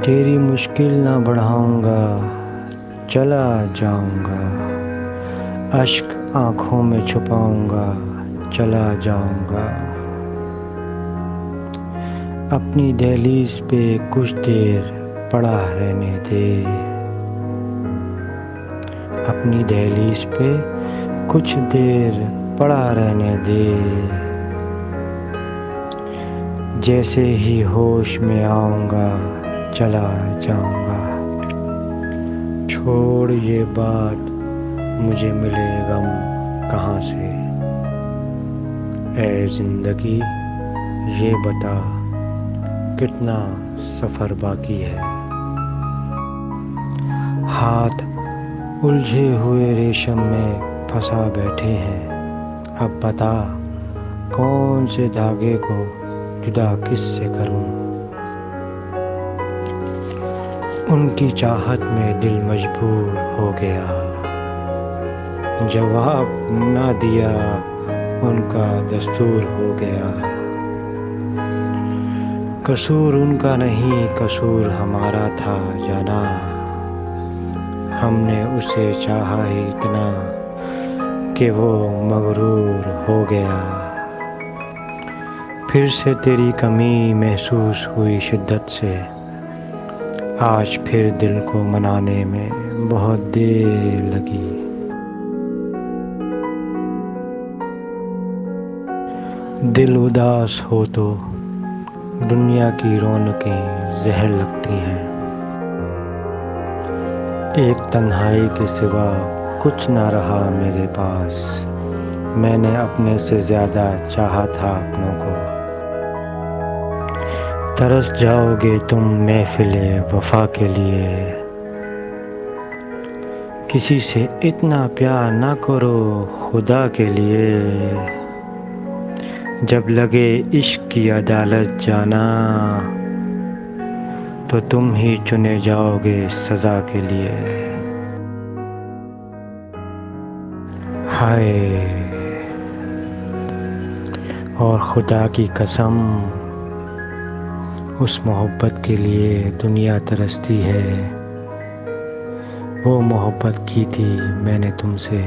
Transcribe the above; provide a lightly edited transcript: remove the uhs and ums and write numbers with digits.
तेरी मुश्किल ना बढ़ाऊंगा, चला जाऊंगा। अश्क आँखों में छुपाऊंगा, चला जाऊंगा। अपनी दहलीज पे कुछ देर पड़ा रहने दे। अपनी दहलीज पे कुछ देर पड़ा रहने दे। जैसे ही होश में आऊंगा, चला जाऊंगा। छोड़ ये बात, मुझे मिले गम कहाँ से। ऐ जिंदगी ये बता, कितना सफ़र बाकी है। हाथ उलझे हुए रेशम में फंसा बैठे हैं। अब बता, कौन से धागे को जुदा किससे करूं। उनकी चाहत में दिल मजबूर हो गया। जवाब ना दिया उनका दस्तूर हो गया। कसूर उनका नहीं, कसूर हमारा था जाना। हमने उसे चाहा ही इतना कि वो मगरूर हो गया। फिर से तेरी कमी महसूस हुई शिद्दत से। आज फिर दिल को मनाने में बहुत देर लगी। दिल उदास हो तो दुनिया की रौनकें जहर लगती हैं। एक तन्हाई के सिवा कुछ ना रहा मेरे पास। मैंने अपने से ज़्यादा चाहा था अपनों को। तरस जाओगे तुम महफिले वफा के लिए। किसी से इतना प्यार ना करो खुदा के लिए। जब लगे इश्क की अदालत जाना, तो तुम ही चुने जाओगे सज़ा के लिए। हाय, और खुदा की कसम, उस मोहब्बत के लिए दुनिया तरसती है। वो मोहब्बत की थी मैंने तुमसे